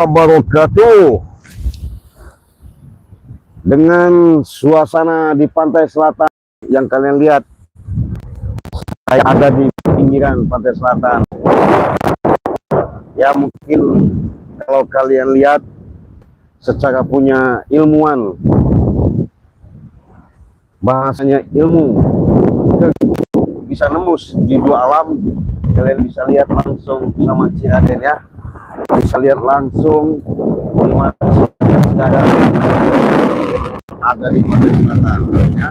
Wabarakatuh. Dengan suasana di pantai selatan yang kalian lihat, saya ada di pinggiran pantai selatan. Ya, mungkin kalau kalian lihat secara punya ilmuwan, bahasanya ilmu bisa nembus di dua alam. Kalian bisa lihat langsung sama Ciraden ya, bisa lihat langsung gimana sekarang ada di pantai selatan ya.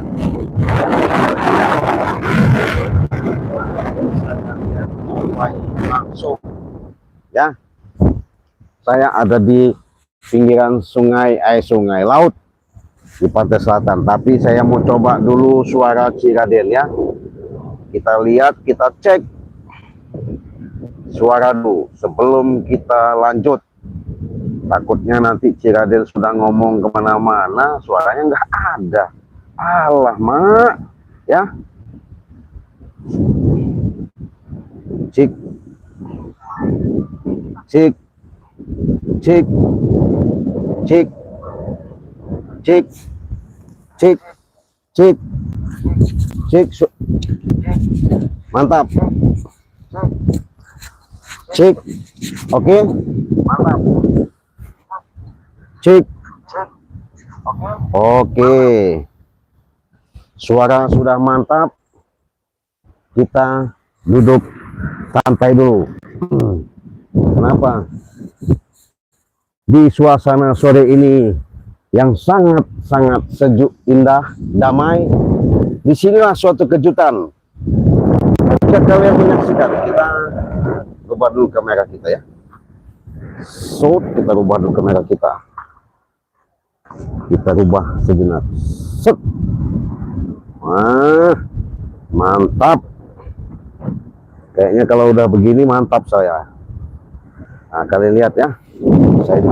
Langsung ya, saya ada di pinggiran sungai laut di pantai selatan, tapi saya mau coba dulu suara Ciraden ya. Kita lihat, kita cek suara dulu sebelum kita lanjut. Takutnya nanti Ciraden sudah ngomong kemana-mana, suaranya nggak ada. Alah, mak ya. Cik cik cik cik cik cik cik cik, mantap. Cik, oke, mantap. Cik, oke, suara sudah mantap. Kita duduk santai dulu. Kenapa? Di suasana sore ini yang sangat-sangat sejuk, indah, damai, disinilah suatu kejutan. Jika kalian menyaksikan, kita rubah dulu kamera kita ya. Kita rubah dulu kamera kita. Kita rubah sejenak. Set. Wah, mantap. Kayaknya kalau udah begini mantap saya. Nah, kalian lihat ya, saya di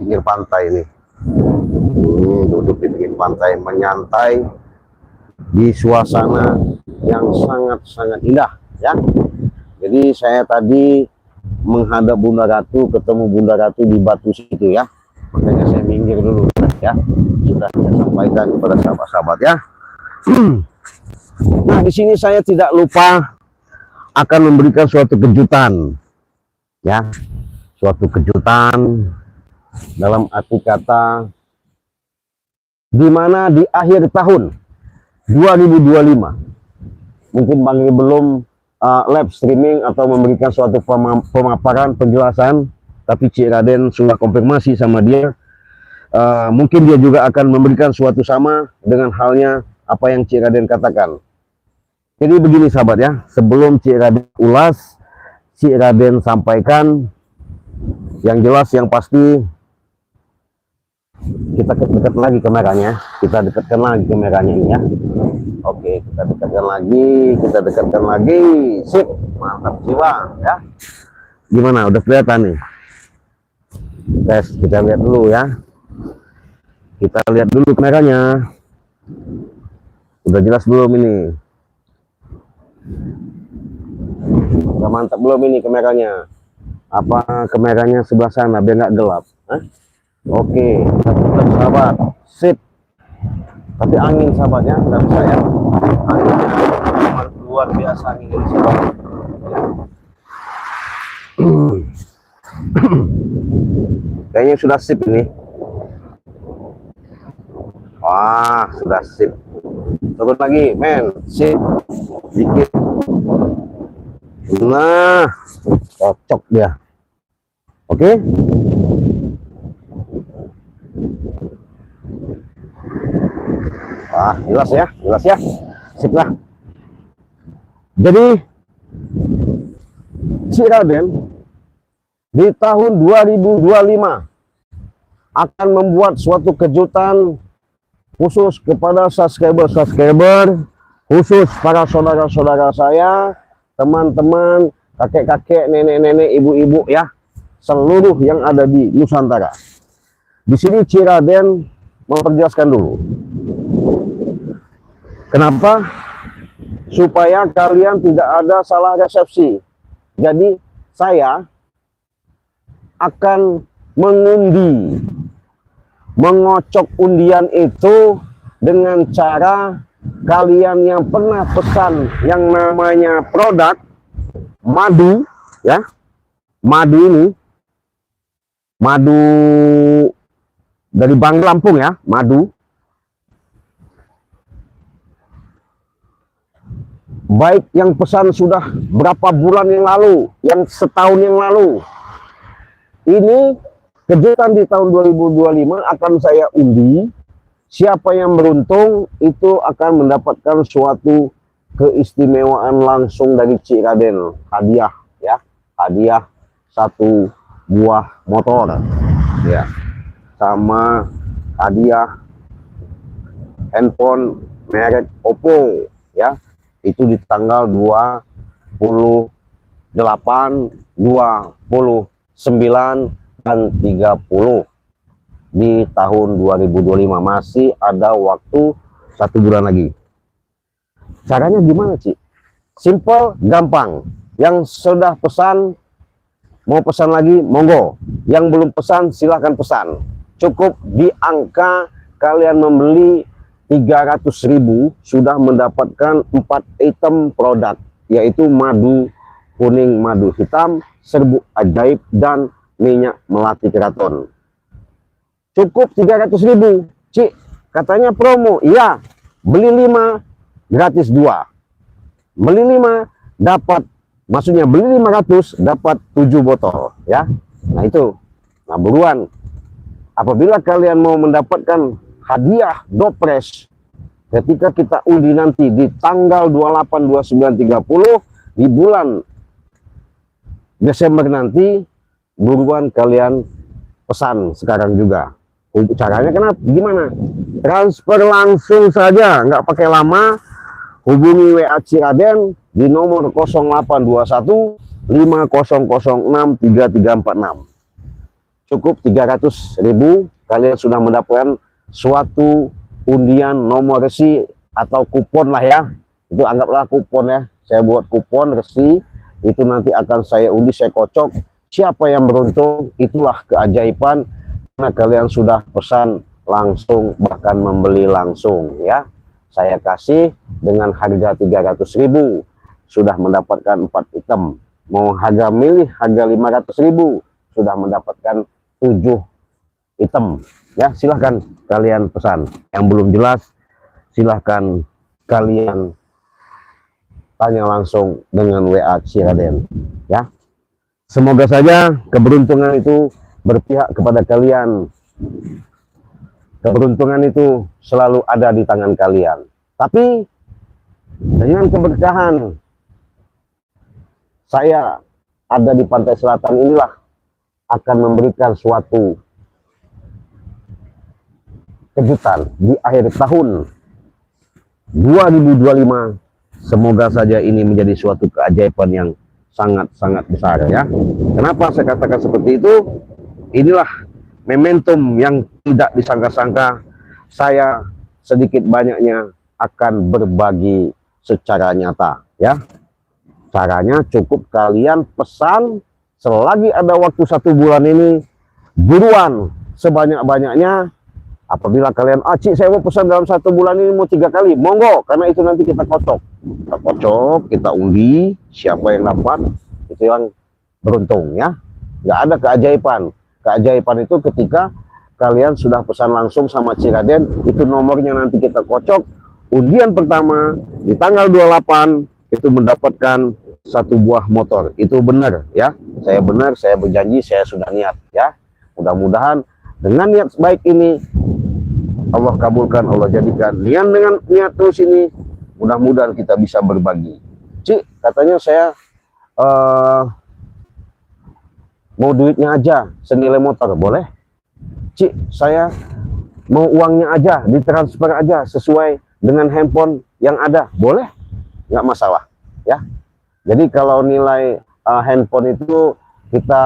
pinggir pantai ini. Duduk di pinggir pantai, menyantai di suasana yang sangat-sangat indah ya. Jadi saya tadi menghadap Bunda Ratu, ketemu Bunda Ratu di batu situ ya. Makanya saya minggir dulu ya. Sudah saya sampaikan kepada sahabat-sahabat ya. Nah, di sini saya tidak lupa akan memberikan suatu kejutan ya. Suatu kejutan dalam arti kata di mana di akhir tahun 2025 mungkin Bang ini belum live streaming atau memberikan suatu pemaparan penjelasan, tapi Ciraden sudah konfirmasi sama dia. Mungkin dia juga akan memberikan suatu sama dengan halnya apa yang Ciraden katakan. Jadi begini sahabat ya, sebelum Ciraden ulas, Ciraden sampaikan yang jelas, yang pasti. Kita dekat lagi kameranya, kita dekatkan lagi kameranya ini ya. Oke, kita dekatkan lagi, sip, mantap jiwa ya. Gimana, udah kelihatan nih? Tes, kita lihat dulu ya. Kita lihat dulu kameranya. Udah jelas belum ini? Udah mantap belum ini kameranya? Apa kameranya sebelah sana biar nggak gelap? Hah? Oke, tetap sahabat, sip. Tapi angin sahabatnya nggak bisa ya. Angin luar biasa angin ini sahabat. Kayaknya sudah sip ini. Wah, sudah sip. Turun lagi, men, sip. Dikit. Nah, cocok dia. Oke. Wah, jelas ya, sip lah. Jadi Ciraden di tahun 2025 akan membuat suatu kejutan khusus kepada subscriber, khusus para saudara-saudara saya, teman-teman, kakek-kakek, nenek-nenek, ibu-ibu ya, seluruh yang ada di Nusantara. Di sini Ciraden memperjelaskan dulu. Kenapa? Supaya kalian tidak ada salah resepsi. Jadi saya akan mengundi, mengocok undian itu dengan cara kalian yang pernah pesan yang namanya produk madu, ya, madu ini, madu dari Bank Lampung ya, madu. Baik yang pesan sudah berapa bulan yang lalu, yang setahun yang lalu. Ini kejutan di tahun 2025 akan saya undi. Siapa yang beruntung itu akan mendapatkan suatu keistimewaan langsung dari Cik Raden. Hadiah ya, hadiah 1 buah motor ya, sama hadiah handphone merek Oppo ya. Itu di tanggal 28, 29, dan 30 di tahun 2025. Masih ada waktu 1 bulan lagi. Caranya gimana, Ci? Simple, gampang. Yang sudah pesan, mau pesan lagi, monggo. Yang belum pesan, silahkan pesan. Cukup di angka kalian membeli 300.000 sudah mendapatkan 4 item produk, yaitu madu kuning, madu hitam, serbuk ajaib, dan minyak melati keraton. Cukup 300.000. Cik, katanya promo. Iya, beli 5 gratis 2. Beli 5 dapat, maksudnya beli 500 dapat 7 botol ya. Nah itu. Nah buruan. Apabila kalian mau mendapatkan hadiah Dopres ketika kita undi nanti di tanggal 28, 29, 30 di bulan Desember nanti, buruan kalian pesan sekarang juga. Caranya kenapa? Gimana? Transfer langsung saja, nggak pakai lama. Hubungi WA Cik Raden di nomor 0821 5006 3346. Cukup 300.000, kalian sudah mendapatkan suatu undian nomor resi atau kupon lah ya. Itu anggaplah kupon ya. Saya buat kupon resi, itu nanti akan saya undi, saya kocok. Siapa yang beruntung, itulah keajaiban karena kalian sudah pesan langsung, bahkan membeli langsung ya. Saya kasih dengan harga 300.000 sudah mendapatkan 4 item. Mau harga milih harga 500.000 sudah mendapatkan 7 item ya. Silahkan kalian pesan. Yang belum jelas silahkan kalian tanya langsung dengan WA Cik Raden ya. Semoga saja keberuntungan itu berpihak kepada kalian. Keberuntungan itu selalu ada di tangan kalian. Tapi dengan keberkahan saya ada di pantai selatan inilah akan memberikan suatu kejutan di akhir tahun 2025. Semoga saja ini menjadi suatu keajaiban yang sangat-sangat besar ya. Kenapa saya katakan seperti itu? Inilah momentum yang tidak disangka-sangka. Saya sedikit banyaknya akan berbagi secara nyata ya. Caranya cukup kalian pesan selagi ada waktu 1 bulan ini, buruan sebanyak-banyaknya. Apabila kalian, Cik saya mau pesan dalam 1 bulan ini mau 3 kali, monggo, karena itu nanti kita kocok. Kita kocok, kita undi, siapa yang dapat, itu yang beruntung ya. Nggak ada keajaiban. Keajaiban itu ketika kalian sudah pesan langsung sama Cik Raden, itu nomornya nanti kita kocok. Undian pertama di tanggal 28 itu mendapatkan 1 buah motor. Itu benar ya. Saya benar, saya berjanji, saya sudah niat ya. Mudah-mudahan dengan niat baik ini Allah kabulkan, Allah jadikan. Dengan niat terus ini, mudah-mudahan kita bisa berbagi. Cik, katanya saya mau duitnya aja senilai motor, boleh? Cik, saya mau uangnya aja, ditransfer aja sesuai dengan handphone yang ada, boleh? Nggak masalah ya. Jadi kalau nilai handphone itu kita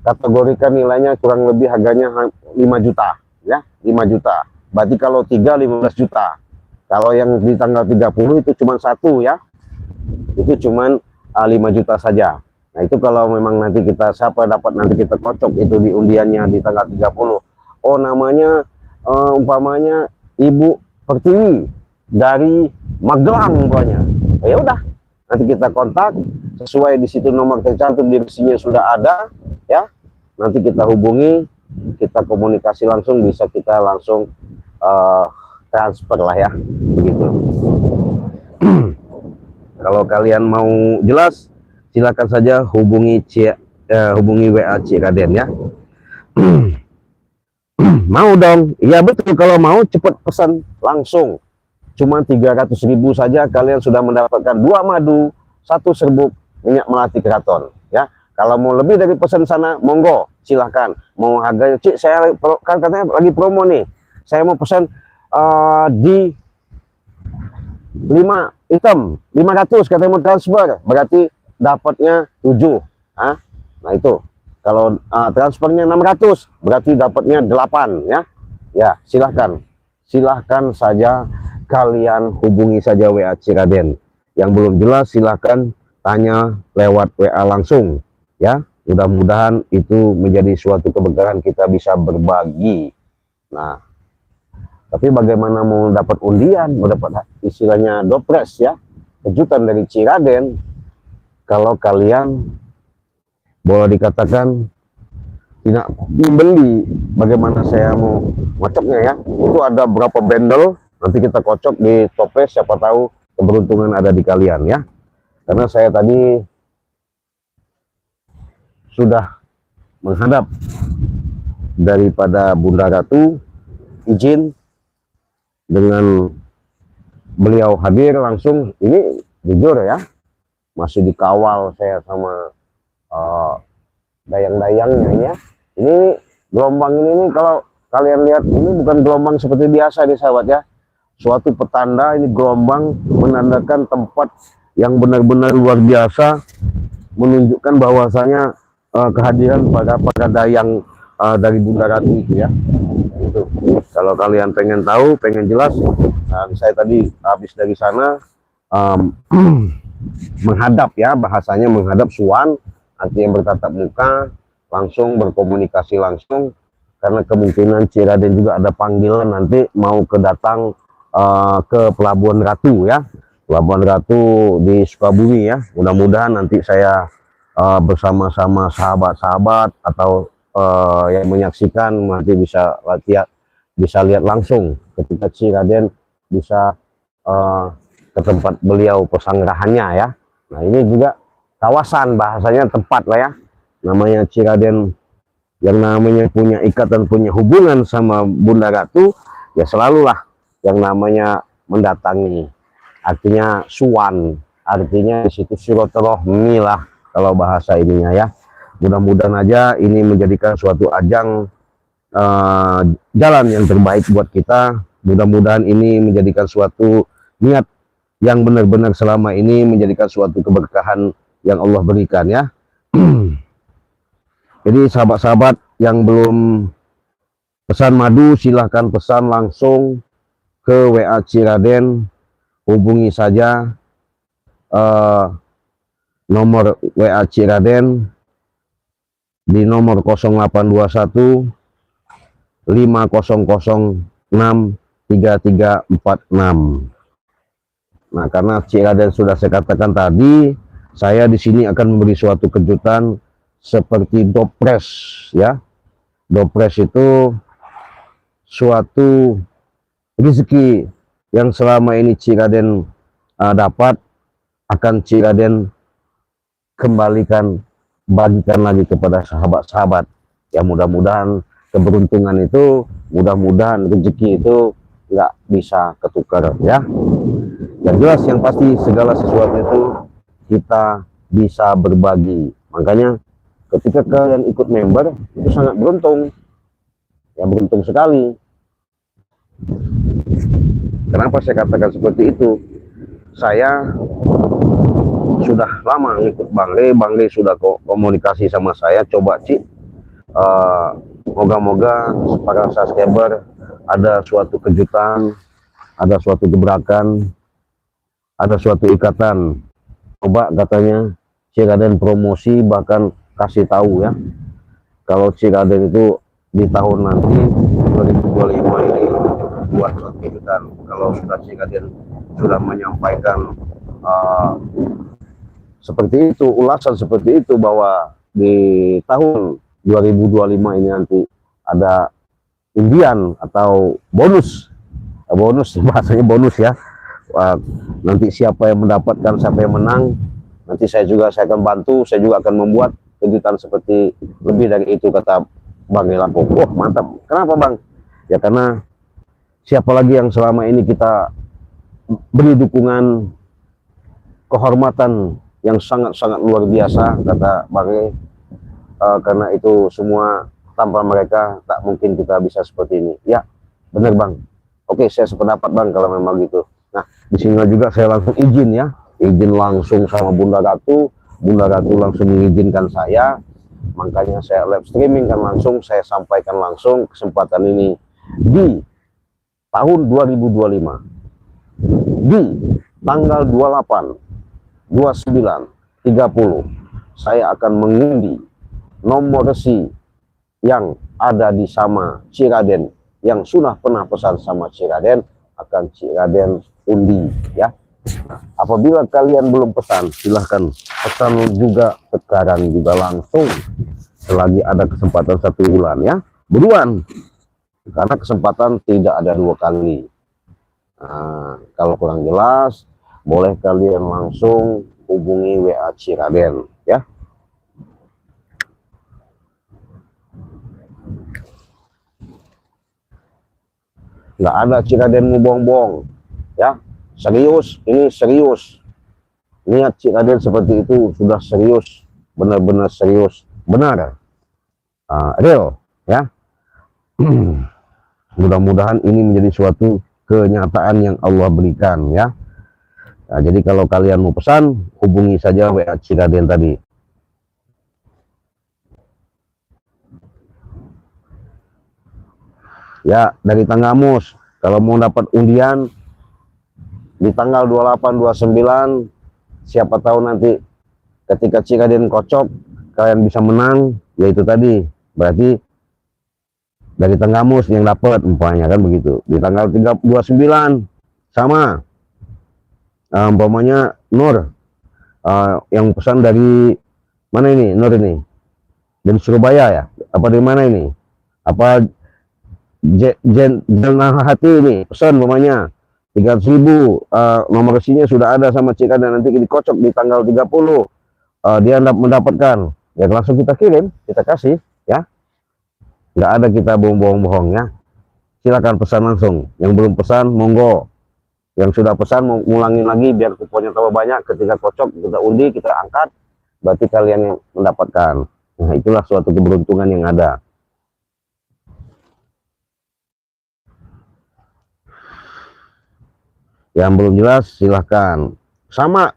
kategorikan nilainya kurang lebih harganya 5 juta ya, 5 juta. Berarti kalau 3 15 juta. Kalau yang di tanggal 30 itu cuma 1 ya. Itu cuma 5 juta saja. Nah itu kalau memang nanti kita siapa dapat nanti kita kocok itu di undiannya di tanggal 30. Oh namanya umpamanya Ibu Pertiwi dari Magelang umpamanya. Oh, ya udah nanti kita kontak sesuai di situ nomor tercantum di resinya sudah ada ya. Nanti kita hubungi, kita komunikasi langsung, bisa kita langsung transfer lah ya begitu. Kalau kalian mau jelas silakan saja hubungi hubungi WA Ciraden ya. Mau dong? Iya betul, kalau mau cepat pesan langsung. Cuma 300.000 saja kalian sudah mendapatkan 2 madu, 1 serbuk minyak melati keraton ya. Kalau mau lebih dari pesan sana monggo silahkan. Mau harganya Cik, saya kan katanya lagi promo nih, saya mau pesan di 5 item 500 katanya mau transfer, berarti dapatnya 7. Nah itu kalau transfernya 600 berarti dapatnya 8 ya. Ya silahkan saja kalian hubungi saja WA Ciraden. Yang belum jelas silahkan tanya lewat WA langsung ya. Mudah-mudahan itu menjadi suatu keberkahan, kita bisa berbagi. Nah tapi bagaimana mau dapat undian, mau dapat istilahnya dopres ya, kejutan dari Ciraden, kalau kalian boleh dikatakan tidak membeli, bagaimana saya mau ngocoknya ya. Itu ada berapa bendel, nanti kita kocok di toples, siapa tahu keberuntungan ada di kalian ya. Karena saya tadi sudah menghadap daripada Bunda Ratu, izin dengan beliau hadir langsung. Ini jujur ya, masih dikawal saya sama dayang-dayangnya ya. Ini gelombang ini kalau kalian lihat, ini bukan gelombang seperti biasa nih sahabat ya. Suatu petanda, ini gelombang menandakan tempat yang benar-benar luar biasa, menunjukkan bahwasanya kehadiran para dayang dari Bunda Ratu itu ya. Itu kalau kalian pengen tahu, pengen jelas, saya tadi habis dari sana menghadap ya, bahasanya menghadap suan, artinya bertatap muka, langsung berkomunikasi langsung, karena kemungkinan Ciraden juga ada panggilan nanti mau kedatang ke Pelabuhan Ratu ya, Pelabuhan Ratu di Sukabumi ya. Mudah-mudahan nanti saya bersama-sama sahabat-sahabat atau yang menyaksikan nanti bisa lihat langsung ketika Ciraden bisa ke tempat beliau pesanggrahannya ya. Nah ini juga kawasan, bahasanya tempat lah ya, namanya Ciraden yang namanya punya ikatan, punya hubungan sama Bunda Ratu ya, selalulah yang namanya mendatangi, artinya suan, artinya di situ silaturahmi lah kalau bahasa ininya ya. Mudah-mudahan aja ini menjadikan suatu ajang jalan yang terbaik buat kita. Mudah-mudahan ini menjadikan suatu niat yang benar-benar selama ini menjadikan suatu keberkahan yang Allah berikan ya. Jadi sahabat-sahabat yang belum pesan madu, silahkan pesan langsung ke WA Ciraden, hubungi saja nomor WA Ciraden di nomor 0821 500 63346. Nah, karena Ciraden sudah saya katakan tadi, saya di sini akan memberi suatu kejutan seperti dopres ya. Dopres itu suatu rezeki yang selama ini Ciraden dapat, akan Ciraden kembalikan, bagikan lagi kepada sahabat-sahabat ya. Mudah-mudahan keberuntungan itu, mudah-mudahan rezeki itu nggak bisa ketukar ya. Yang jelas, yang pasti segala sesuatu itu kita bisa berbagi. Makanya ketika kalian ikut member itu sangat beruntung ya, beruntung sekali. Kenapa saya katakan seperti itu? Saya sudah lama ngikut Bang Le sudah komunikasi sama saya, coba Cik, moga-moga para subscriber ada suatu kejutan, ada suatu gebrakan, ada suatu ikatan. Coba katanya Ciraden promosi, bahkan kasih tahu ya, kalau Ciraden itu di tahun nanti 2025 ini buat suatu kejutan. Kalau sudah Ciraden sudah menyampaikan seperti itu, ulasan seperti itu, bahwa di tahun 2025 ini nanti ada undian atau bonus, bahasanya bonus ya. Nanti siapa yang mendapatkan, siapa yang menang, nanti saya akan bantu, saya juga akan membuat kejutan seperti lebih dari itu, kata Bang Elapo. Wah, mantap. Kenapa Bang? Ya karena siapa lagi yang selama ini kita beri dukungan, kehormatan yang sangat-sangat luar biasa, kata Bang E. Karena itu semua, tanpa mereka tak mungkin kita bisa seperti ini. Ya, benar Bang. Oke, saya sependapat Bang kalau memang gitu. Nah, di sini juga saya langsung izin ya, izin langsung sama Bunda Ratu. Bunda Ratu langsung mengizinkan saya, makanya saya live streaming kan langsung, saya sampaikan langsung kesempatan ini di tahun 2025, di tanggal 28, 29, 30, saya akan mengundi nomor resi yang ada di sama Ciraden, yang sudah pernah pesan sama Ciraden, akan Ciraden undi ya. Apabila kalian belum pesan, silahkan pesan juga sekarang juga langsung, selagi ada kesempatan 1 bulan ya, buruan, karena kesempatan tidak ada 2 kali. Nah, kalau kurang jelas boleh kalian langsung hubungi WA Ciraden ya. Nggak ada Ciraden ngebohong-bohong ya, serius, ini serius. Niat Ciraden seperti itu sudah serius, benar-benar serius, benar, real ya. Mudah-mudahan ini menjadi suatu kenyataan yang Allah berikan ya. Nah, jadi kalau kalian mau pesan, hubungi saja WA Ciraden tadi. Ya, dari Tanggamus, kalau mau dapat undian di tanggal 28, 29, siapa tahu nanti ketika Ciraden kocok, kalian bisa menang, yaitu tadi, berarti dari Tanggamus yang dapat, umpamanya kan begitu. Di tanggal 29 sama, umpamanya Nur, yang pesan dari mana ini, Nur ini? Dari Surabaya ya? Apa dari mana ini? Apa Jenang Hati ini pesan umpamanya 300.000, nomor resinya sudah ada sama Ciraden, nanti dikocok di tanggal 30, dia mendapatkan, ya langsung kita kirim, kita kasih ya, nggak ada kita bohong-bohong ya. Silakan pesan langsung, yang belum pesan monggo, yang sudah pesan mau ngulangin lagi biar kuponnya tambah banyak, ketika kocok kita undi, kita angkat, berarti kalian yang mendapatkan. Nah, itulah suatu keberuntungan yang ada. Yang belum jelas silahkan, sama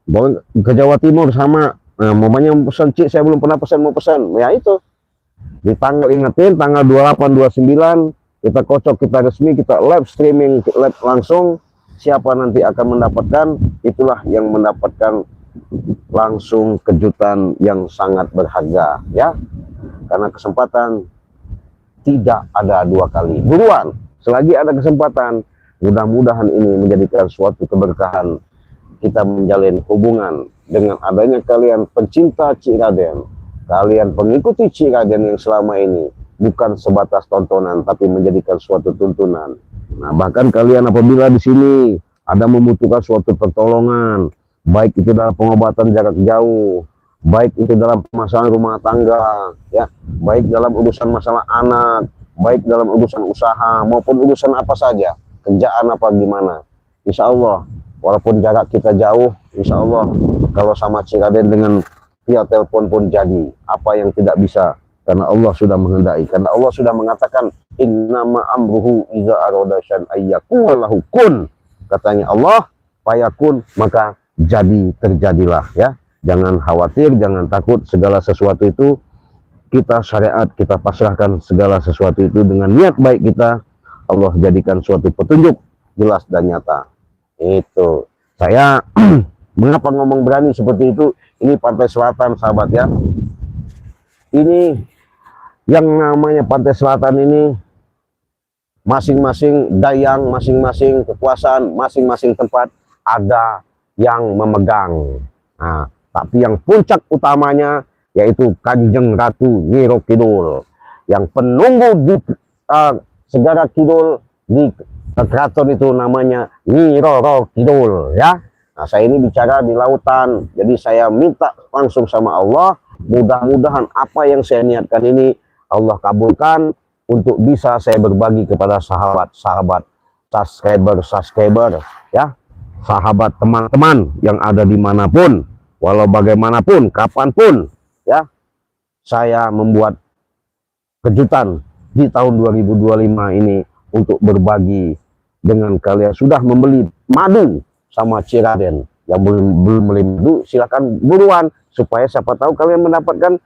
boleh ke Jawa Timur sama. Nah, mamanya pesan, Cik saya belum pernah pesan, mau pesan ya, itu di tanggal, ingetin tanggal 28, 29 kita kocok, kita resmi, kita live streaming, live langsung. Siapa nanti akan mendapatkan, itulah yang mendapatkan langsung kejutan yang sangat berharga ya, karena kesempatan tidak ada 2 kali. Buruan, selagi ada kesempatan. Mudah-mudahan ini menjadikan suatu keberkahan kita menjalin hubungan dengan adanya kalian pencinta Ciraden, kalian pengikuti Ciraden yang selama ini bukan sebatas tontonan, tapi menjadikan suatu tuntunan. Nah, bahkan kalian apabila di sini ada membutuhkan suatu pertolongan, baik itu dalam pengobatan jarak jauh, baik itu dalam masalah rumah tangga, ya, baik dalam urusan masalah anak, baik dalam urusan usaha maupun urusan apa saja, kerjaan apa gimana, insya Allah walaupun jarak kita jauh, insya Allah kalau sama Ciraden dengan via telepon pun jadi. Apa yang tidak bisa, karena Allah sudah menghendaki, karena Allah sudah mengatakan innama amruhu iza aroda syai'an ayyakun lahu kun, katanya Allah fayakun, maka jadi terjadilah ya. Jangan khawatir, jangan takut, segala sesuatu itu kita syariat, kita pasrahkan segala sesuatu itu dengan niat baik kita, Allah jadikan suatu petunjuk jelas dan nyata. Itu saya mengapa ngomong berani seperti itu Ini pantai selatan, sahabat ya. Ini yang namanya pantai selatan ini masing-masing dayang, masing-masing kekuasaan, masing-masing tempat ada yang memegang. Nah, tapi yang puncak utamanya yaitu Kanjeng Ratu Nyiro Kidul, yang penunggu di segara kidul di keraton itu namanya Nyi Roro Kidul ya. Nah, saya ini bicara di lautan, jadi saya minta langsung sama Allah, mudah-mudahan apa yang saya niatkan ini Allah kabulkan untuk bisa saya berbagi kepada sahabat-sahabat, subscriber ya, sahabat, teman-teman yang ada dimanapun, walau bagaimanapun, kapanpun ya. Saya membuat kejutan di tahun 2025 ini untuk berbagi dengan kalian. Sudah membeli madu sama Ciraden, yang belum beli madu silakan buruan, supaya siapa tahu kalian mendapatkan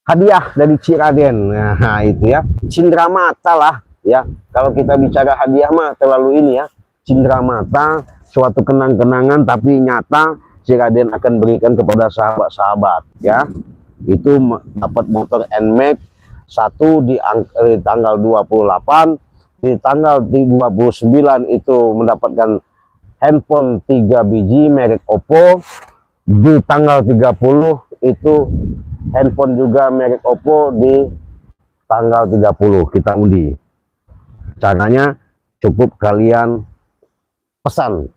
hadiah dari Ciraden. Nah itu ya, cindramata lah ya. Kalau kita bicara hadiah mah terlalu ini ya, cindramata, suatu kenang-kenangan tapi nyata Ciraden akan berikan kepada sahabat-sahabat ya. Itu dapat motor NMAX 1 di tanggal 28, di tanggal 29 itu mendapatkan handphone 3 biji merek Oppo, di tanggal 30 itu handphone juga merek Oppo, di tanggal 30 kita undi. Caranya cukup kalian pesan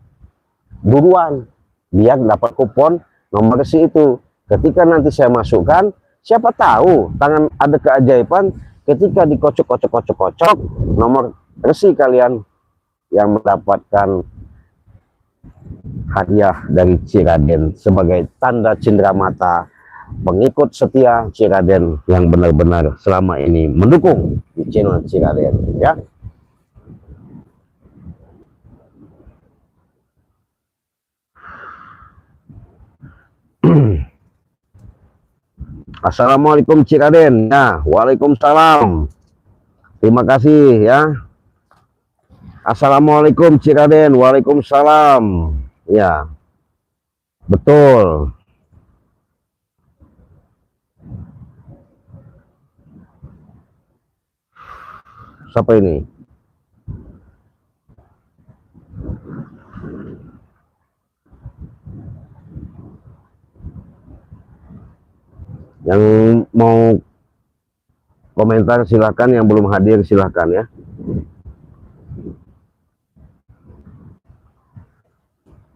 buruan biar dapat kupon nomor resi itu. Ketika nanti saya masukkan, siapa tahu tangan ada keajaiban, ketika dikocok nomor resi kalian yang mendapatkan hadiah dari Ciraden sebagai tanda cindramata pengikut setia Ciraden yang benar-benar selama ini mendukung di channel Ciraden ya. Assalamualaikum Ciraden ya. Waalaikumsalam, terima kasih ya. Assalamualaikum Ciraden. Waalaikumsalam ya, betul. Siapa ini? Yang mau komentar silahkan, yang belum hadir silahkan ya.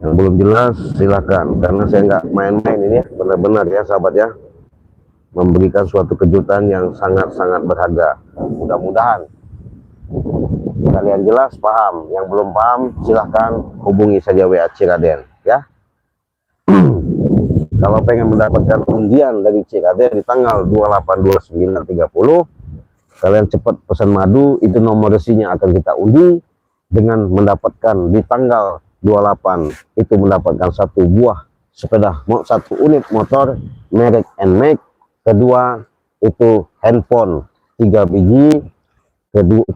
Yang belum jelas silahkan, karena saya nggak main-main ini ya, benar-benar ya sahabat ya, memberikan suatu kejutan yang sangat-sangat berharga. Mudah-mudahan kalian jelas paham, yang belum paham silahkan hubungi saja WA Ciraden ya. Kalau pengen mendapatkan undian dari Ciraden di tanggal 28, 29, 30, kalian cepat pesan madu, itu nomor resinya akan kita undi dengan mendapatkan di tanggal 28 itu mendapatkan satu buah sepeda, satu unit motor merek NMAX, kedua itu handphone 3 biji,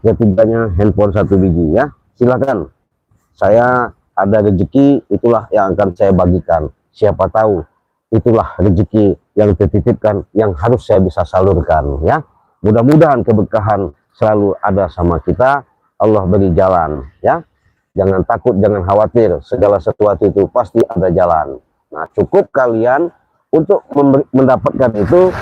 ketiganya handphone 1 biji ya. Silakan, saya ada rezeki, itulah yang akan saya bagikan. Siapa tahu itulah rezeki yang dititipkan yang harus saya bisa salurkan ya. Mudah-mudahan keberkahan selalu ada sama kita, Allah beri jalan ya. Jangan takut, jangan khawatir, segala sesuatu itu pasti ada jalan. Nah, cukup kalian untuk mendapatkan itu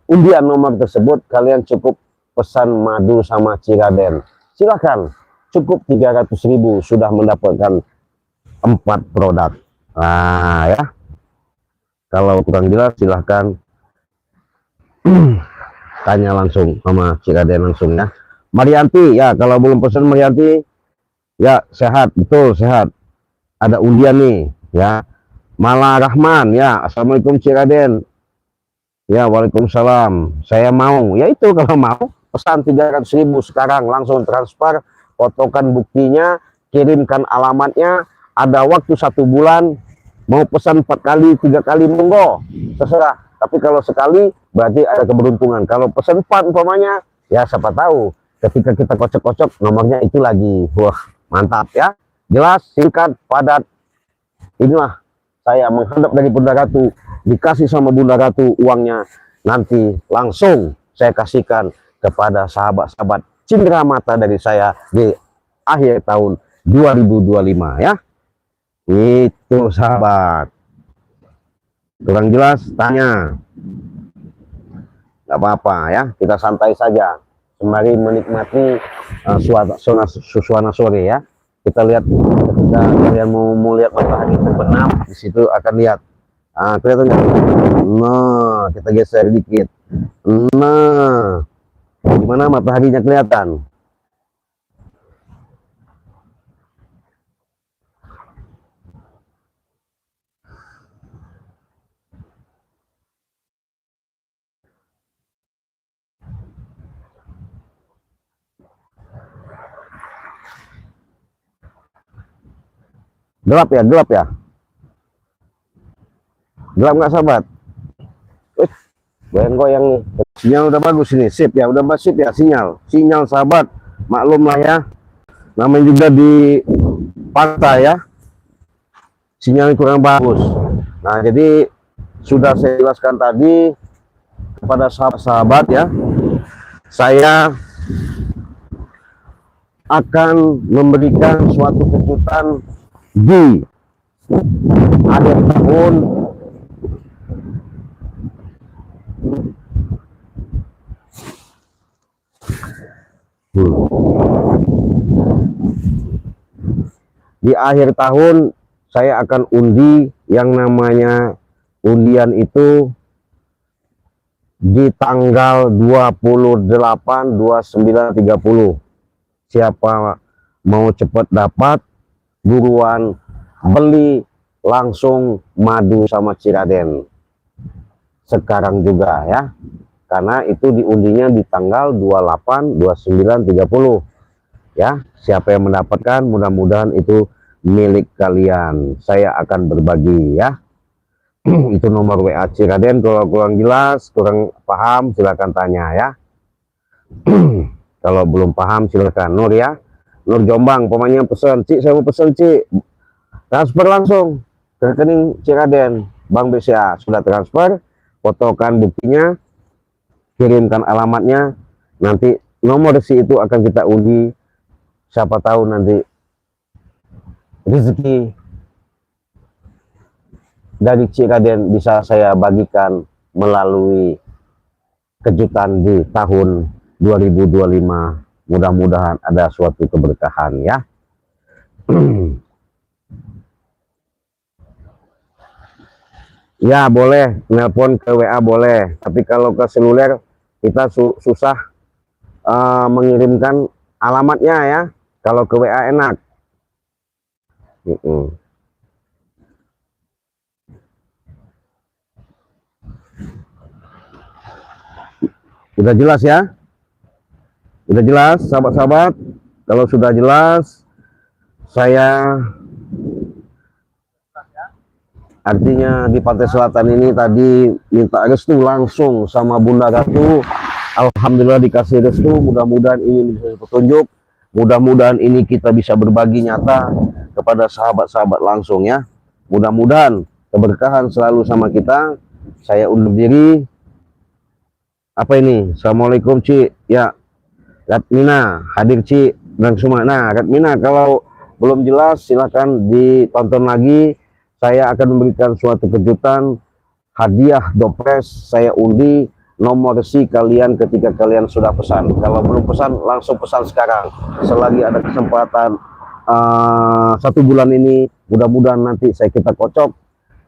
undian nomor tersebut, kalian cukup pesan madu sama Ciraden. Silakan, cukup 300.000 sudah mendapatkan 4 produk. Nah ya, kalau kurang jelas silahkan tanya langsung sama Ciraden langsung ya. Marianti ya, kalau belum pesan Marianti ya, sehat, betul sehat, ada undian nih ya. Mala Rahman ya, Assalamualaikum Ciraden ya. Waalaikumsalam, saya mau ya, itu kalau mau pesan 300.000 sekarang langsung transfer, fotokan buktinya, kirimkan alamatnya, ada waktu 1 bulan, mau pesan 4 kali 3 kali monggo terserah, tapi kalau sekali berarti ada keberuntungan. Kalau pesan 4 umpamanya ya, siapa tahu ketika kita kocok-kocok nomornya itu lagi. Wah mantap ya, jelas, singkat, padat. Inilah saya menghadap dari Bunda Ratu, dikasih sama Bunda Ratu uangnya, nanti langsung saya kasihkan kepada sahabat-sahabat Cindramata dari saya di akhir tahun 2025 ya. Itu sahabat. Kurang jelas tanya. Nggak apa-apa ya, kita santai saja sembari menikmati suasana sore ya. Kita lihat ketika kalian mau lihat matahari terbenam, di situ akan lihat. Kelihatan nggak? Nah, kita geser dikit. Nah, gimana mataharinya kelihatan? Gelap ya, gelap ya. Gelap nggak sahabat? Goyang-goyang nih. Sinyal udah bagus ini, sip ya, udah sip ya sinyal sahabat. Maklum lah ya, namanya juga di pantai ya, sinyalnya kurang bagus. Nah, jadi sudah saya jelaskan tadi kepada sahabat-sahabat ya, saya akan memberikan suatu kejutan di akhir tahun saya akan undi yang namanya undian itu di tanggal 28, 29, 30. Siapa mau cepat dapat, buruan beli langsung madu sama Ciraden sekarang juga ya, karena itu diundinya di tanggal 28, 29, 30 ya. Siapa yang mendapatkan, mudah-mudahan itu milik kalian. Saya akan berbagi ya. Itu nomor WA Ciraden. Kalau kurang jelas, kurang paham, silakan tanya ya. Kalau belum paham silakan Nur ya, Nur Jombang pokoknya pesan, Cik saya mau pesan Cik, transfer langsung ke rekening Ciraden Bank BCA. Sudah transfer, fotokan buktinya, kirimkan alamatnya, nanti nomor resi itu akan kita undi. Siapa tahu nanti rezeki dari Ciraden bisa saya bagikan melalui kejutan di tahun 2025. Mudah-mudahan ada suatu keberkahan ya. Ya boleh, nelpon ke WA boleh, tapi kalau ke seluler kita susah mengirimkan alamatnya ya. Kalau ke WA enak. Udah jelas ya? Udah jelas sahabat-sahabat? Kalau sudah jelas, saya artinya di Pantai Selatan ini tadi minta restu langsung sama Bunda Ratu. Alhamdulillah dikasih restu, mudah-mudahan ini bisa petunjuk, mudah-mudahan ini kita bisa berbagi nyata kepada sahabat-sahabat langsung ya. Mudah-mudahan keberkahan selalu sama kita. Saya undur diri. Apa ini? Assalamualaikum Cik ya. Ratmina hadir Cik dan semua. Nah Ratmina, kalau belum jelas silahkan ditonton lagi. Saya akan memberikan suatu kejutan hadiah dopres, saya undi nomor resi kalian ketika kalian sudah pesan. Kalau belum pesan langsung pesan sekarang, selagi ada kesempatan 1 bulan ini. Mudah-mudahan nanti kita kocok,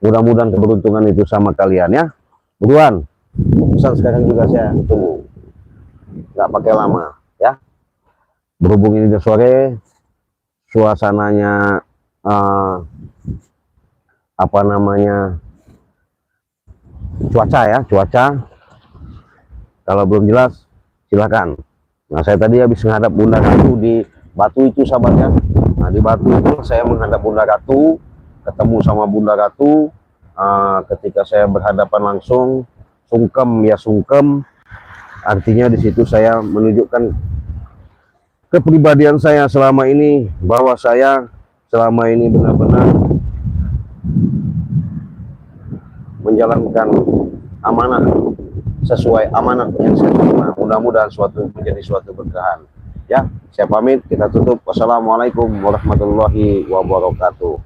mudah-mudahan keberuntungan itu sama kalian ya. Buruan pesan sekarang juga, saya tunggu, nggak pakai lama ya. Berhubung ini udah sore, suasananya apa namanya, cuaca. Kalau belum jelas silakan. Nah saya tadi habis menghadap Bunda Ratu di Batu itu sahabatnya. Nah di Batu itu saya menghadap Bunda Ratu, ketemu sama Bunda Ratu. Ketika saya berhadapan langsung, sungkem, artinya di situ saya menunjukkan kepribadian saya selama ini, bahwa saya selama ini benar-benar menjalankan amanah sesuai amanat yang saya terima. Mudah-mudahan menjadi suatu berkahan. Ya, saya pamit, kita tutup. Wassalamualaikum warahmatullahi wabarakatuh.